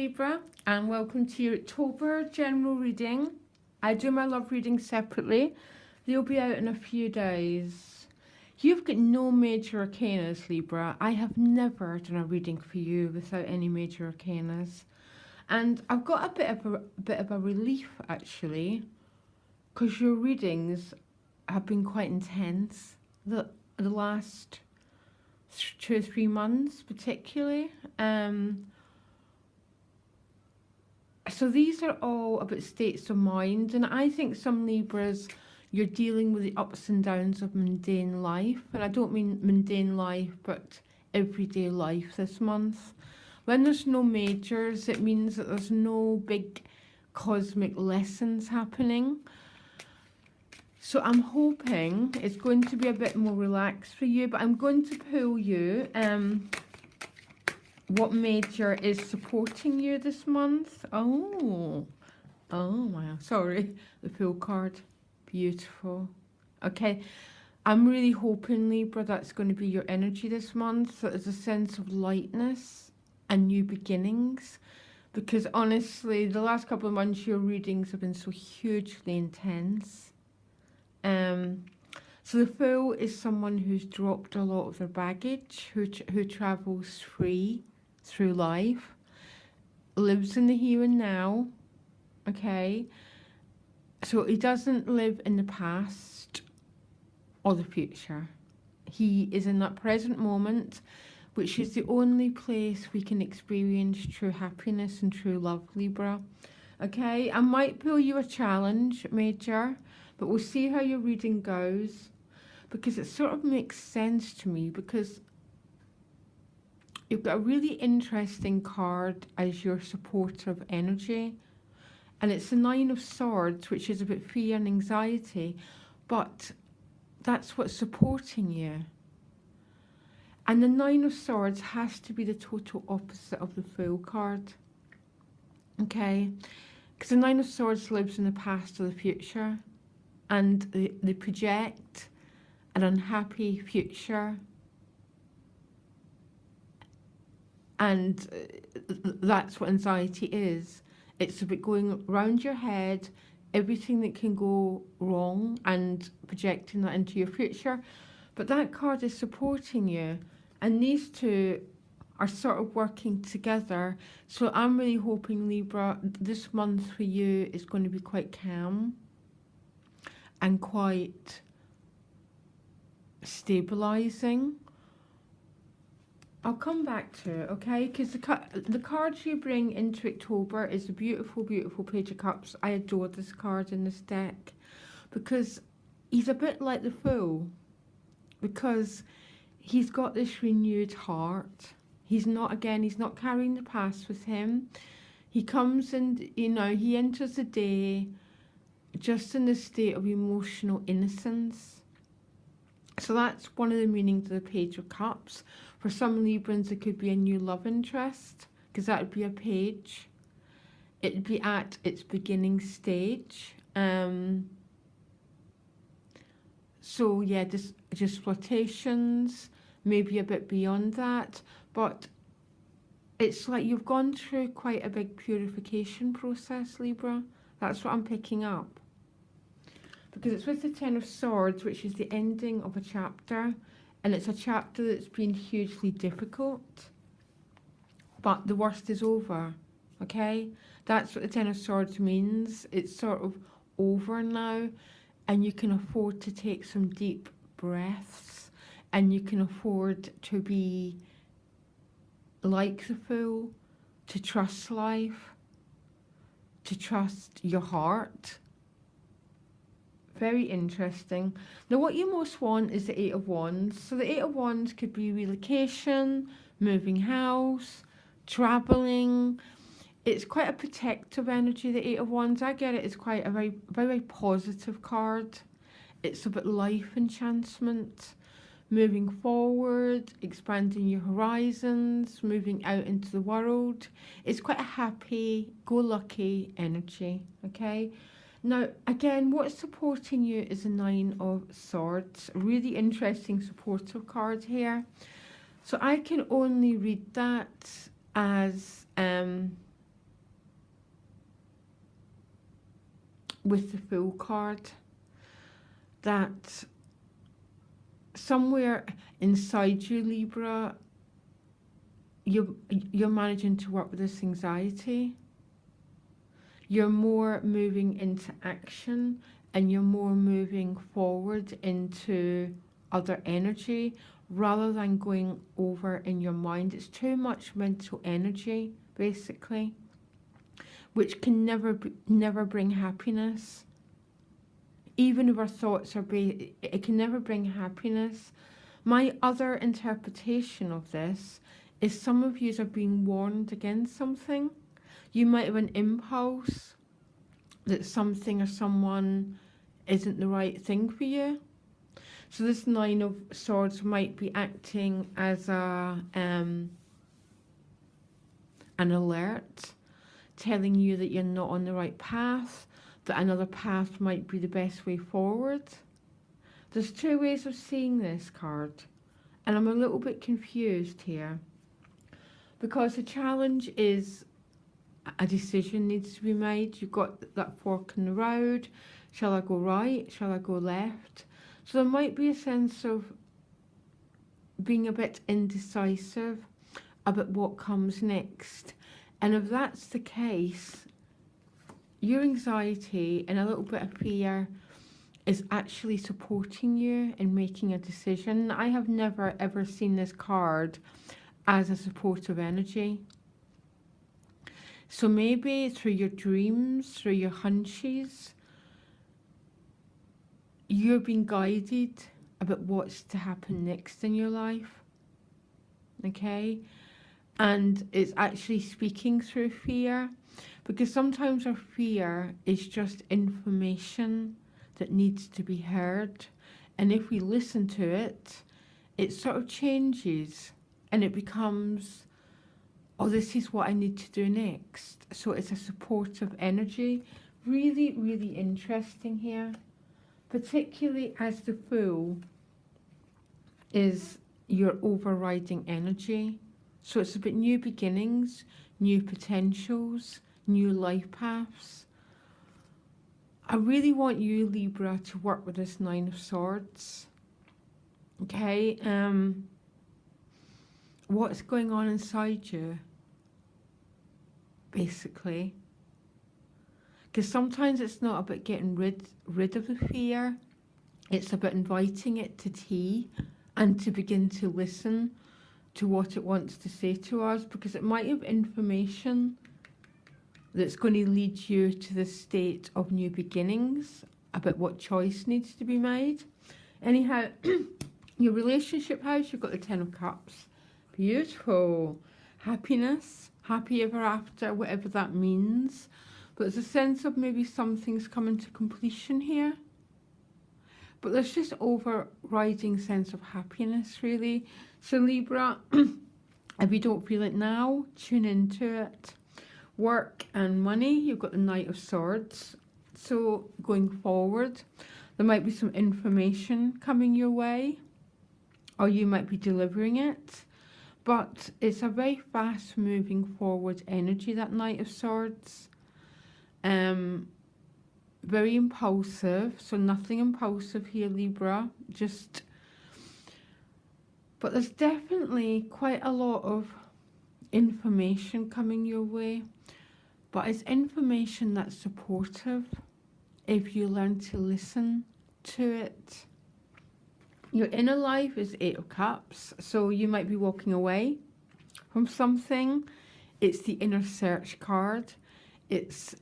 Libra, and welcome to your October general reading. I do my love readings separately. They'll be out in a few days. You've got no major arcanas, Libra. I have never done a reading for you without any major arcanas. And I've got a bit of a relief, actually, because your readings have been quite intense the last 2 or 3 months, particularly. So these are all about states of mind, and I think some Libras, you're dealing with the ups and downs of mundane life, and I don't mean mundane life, but everyday life this month. When there's no majors, it means that there's no big cosmic lessons happening. So I'm hoping it's going to be a bit more relaxed for you, but I'm going to pull you what major is supporting you this month. Oh wow, sorry, the full card, beautiful. Okay, I'm really hoping, Libra, that's going to be your energy this month. So there's a sense of lightness and new beginnings, because honestly, the last couple of months your readings have been so hugely intense. So the Fool is someone who's dropped a lot of their baggage, who travels free through life, lives in the here and now, okay? So he doesn't live in the past or the future. He is in that present moment, which is the only place we can experience true happiness and true love, Libra. Okay, I might pull you a challenge, Major, but we'll see how your reading goes, because it sort of makes sense to me, because you've got a really interesting card as your supportive energy, and it's the 9 of Swords, which is about fear and anxiety, but that's what's supporting you. And the 9 of Swords has to be the total opposite of the Fool card, okay? Because the 9 of Swords lives in the past or the future, and they project an unhappy future, and that's what anxiety is. It's about going around your head, everything that can go wrong, and projecting that into your future. But that card is supporting you, and these two are sort of working together. So I'm really hoping, Libra, this month for you is going to be quite calm and quite stabilizing. I'll come back to it, okay? Because the cards you bring into October is a beautiful, beautiful Page of Cups. I adore this card in this deck, because he's a bit like the Fool, because he's got this renewed heart. He's not carrying the past with him. He comes and, he enters the day just in a state of emotional innocence. So that's one of the meanings of the Page of Cups. For some Librans, it could be a new love interest, because that would be a page. It would be at its beginning stage. So yeah, just flirtations, maybe a bit beyond that. But it's like you've gone through quite a big purification process, Libra. That's what I'm picking up. Because it's with the 10 of Swords, which is the ending of a chapter, and it's a chapter that's been hugely difficult, but the worst is over, okay? That's what the 10 of Swords means. It's sort of over now, and you can afford to take some deep breaths, and you can afford to be like the Fool, to trust life, to trust your heart. Very interesting. Now, what you most want is the 8 of Wands. So the 8 of Wands could be relocation, moving house, traveling. It's quite a protective energy, the 8 of Wands. I get it. It's quite a very, very positive card. It's about life enhancement, moving forward, expanding your horizons, moving out into the world. It's quite a happy-go-lucky energy, okay? Now, again, what's supporting you is the 9 of Swords. A really interesting supportive card here. So I can only read that as with the Fool card, that somewhere inside you, Libra, you're managing to work with this anxiety. You're more moving into action, and you're more moving forward into other energy rather than going over in your mind. It's too much mental energy, basically, which can never bring happiness. Even if our thoughts are it can never bring happiness. My other interpretation of this is some of you are being warned against something. You might have an impulse that something or someone isn't the right thing for you. So this Nine of Swords might be acting as an alert, telling you that you're not on the right path, that another path might be the best way forward. There's two ways of seeing this card, and I'm a little bit confused here, because the challenge is a decision needs to be made. You've got that fork in the road. Shall I go right? Shall I go left? So there might be a sense of being a bit indecisive about what comes next. And if that's the case, your anxiety and a little bit of fear is actually supporting you in making a decision. I have never ever seen this card as a supportive energy. So maybe through your dreams, through your hunches, you're being guided about what's to happen next in your life. Okay? And it's actually speaking through fear, because sometimes our fear is just information that needs to be heard. And if we listen to it, it sort of changes and it becomes, oh, this is what I need to do next. So it's a supportive energy. Really, really interesting here. Particularly as the Fool is your overriding energy. So it's about new beginnings, new potentials, new life paths. I really want you, Libra, to work with this Nine of Swords. Okay? What's going on inside you, basically? Because sometimes it's not about getting rid of the fear. It's about inviting it to tea and to begin to listen to what it wants to say to us, because it might have information that's going to lead you to the state of new beginnings about what choice needs to be made. Anyhow, your relationship house, you've got the Ten of Cups. Beautiful. Happiness, happy ever after, whatever that means. But there's a sense of maybe something's coming to completion here. But there's just overriding sense of happiness, really. So Libra, if you don't feel it now, tune into it. Work and money, you've got the Knight of Swords. So going forward, there might be some information coming your way, or you might be delivering it. But it's a very fast moving forward energy, that Knight of Swords. Very impulsive, so nothing impulsive here, Libra, but there's definitely quite a lot of information coming your way, but it's information that's supportive if you learn to listen to it. Your inner life is Eight of Cups, so you might be walking away from something. It's the inner search card. It's,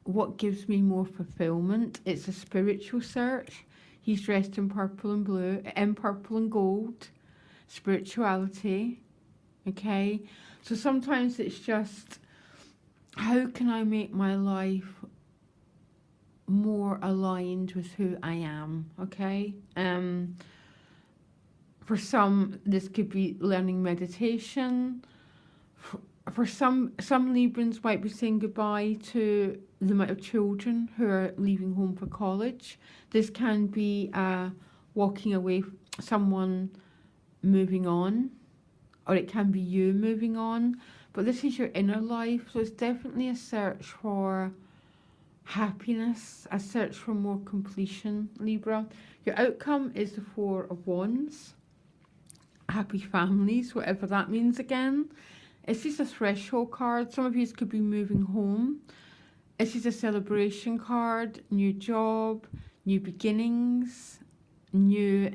what gives me more fulfillment. It's a spiritual search. He's dressed in purple and blue, in purple and gold. Spirituality. Okay? So sometimes it's just, how can I make my life more aligned with who I am? Okay? For some, this could be learning meditation. For some Librans might be saying goodbye to the amount of children who are leaving home for college. This can be walking away, someone moving on, or it can be you moving on. But this is your inner life, so it's definitely a search for happiness, a search for more completion, Libra. Your outcome is the Four of Wands. Happy families, whatever that means again. This is a threshold card. Some of you could be moving home. This is a celebration card, new job, new beginnings, new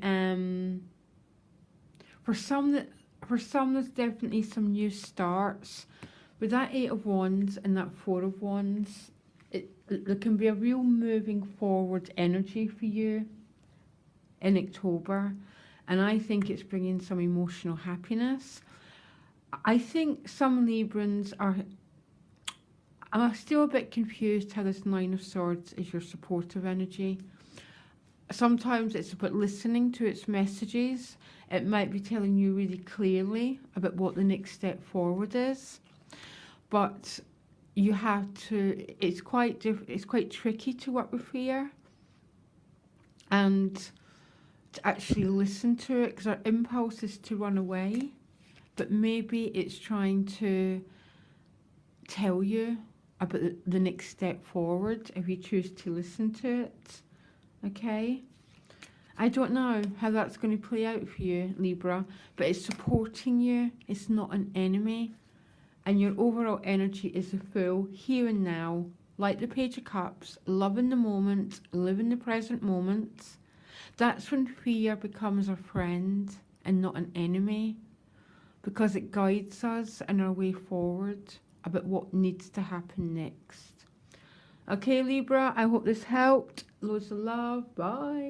for some there's definitely some new starts. With that Eight of Wands and that Four of Wands, there can be a real moving forward energy for you in October, and I think it's bringing some emotional happiness. I think some Librans are, I'm still a bit confused how this Nine of Swords is your supportive energy. Sometimes it's about listening to its messages. It might be telling you really clearly about what the next step forward is, but you have to, it's quite tricky to work with fear and to actually listen to it, because our impulse is to run away, but maybe it's trying to tell you about the next step forward if you choose to listen to it. Okay, I don't know how that's going to play out for you, Libra, but it's supporting you. It's not an enemy. And your overall energy is the Fool, here and now, like the Page of Cups, love in the moment, live in the present moment. That's when fear becomes a friend and not an enemy, because it guides us in our way forward about what needs to happen next. Okay, Libra, I hope this helped. Loads of love. Bye.